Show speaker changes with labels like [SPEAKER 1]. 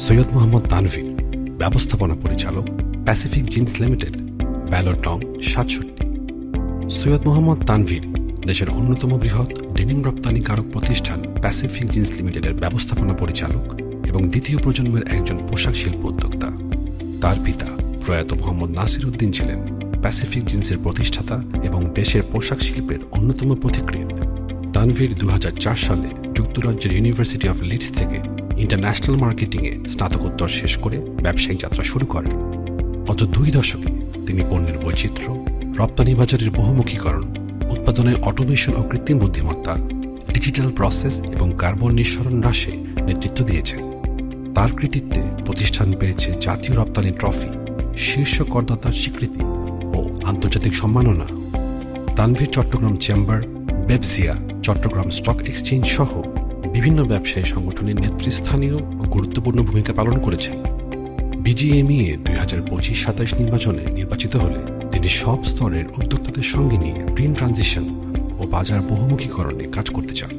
[SPEAKER 1] সৈয়দ মোহাম্মদ তানভীর, ব্যবস্থাপনা পরিচালক, Pacific jeans limited, ballot নং 67। সৈয়দ মোহাম্মদ তানভীর দেশের অন্যতম বৃহৎ ডেনিম রপ্তানিকারক প্রতিষ্ঠান প্যাসিফিক জিন্স লিমিটেডের ব্যবস্থাপনা পরিচালক এবং দ্বিতীয় প্রজন্মের একজন পোশাক শিল্প উদ্যোক্তা। তার পিতা প্রয়াত মোহাম্মদ নাসির উদ্দিন ছিলেন প্যাসিফিক জিন্সের প্রতিষ্ঠাতা এবং দেশের পোশাক শিল্পের অন্যতম পথিকৃৎ। তানভীর 2004 সালে যুক্তরাজ্যের ইউনিভার্সিটি অফ লিডস থেকে ইন্টারন্যাশনাল মার্কেটিংয়ে স্নাতকোত্তর শেষ করে ব্যবসায়িক যাত্রা শুরু করেন। গত 2 দশকে তিনি পণ্যের বৈচিত্র্য, রপ্তানি বাজারের বহুমুখীকরণ, উৎপাদনের অটোমেশন ও কৃত্রিম বুদ্ধিমত্তা, ডিজিটাল প্রসেস এবং কার্বন নিঃসরণ হ্রাসে নেতৃত্ব দিয়েছেন। তার কৃতিত্বে প্রতিষ্ঠান পেয়েছে জাতীয় রপ্তানি ট্রফি, শীর্ষ করদাতার স্বীকৃতি ও আন্তর্জাতিক সম্মাননা। তানভীর চট্টগ্রাম চেম্বার, বেবজিয়া, চট্টগ্রাম স্টক এক্সচেঞ্জ সহ বিভিন্ন ব্যবসায়ী সংগঠনের নেতৃস্থানীয় ও গুরুত্বপূর্ণ ভূমিকা পালন করেছেন। বিজিএমইএ 2025-27 নির্বাচনে নির্বাচিত হলে তিনি সব স্তরের উদ্যোক্তাদের সঙ্গে নিয়ে গ্রিন ট্রানজিশন ও বাজার বহুমুখীকরণে কাজ করতে চান।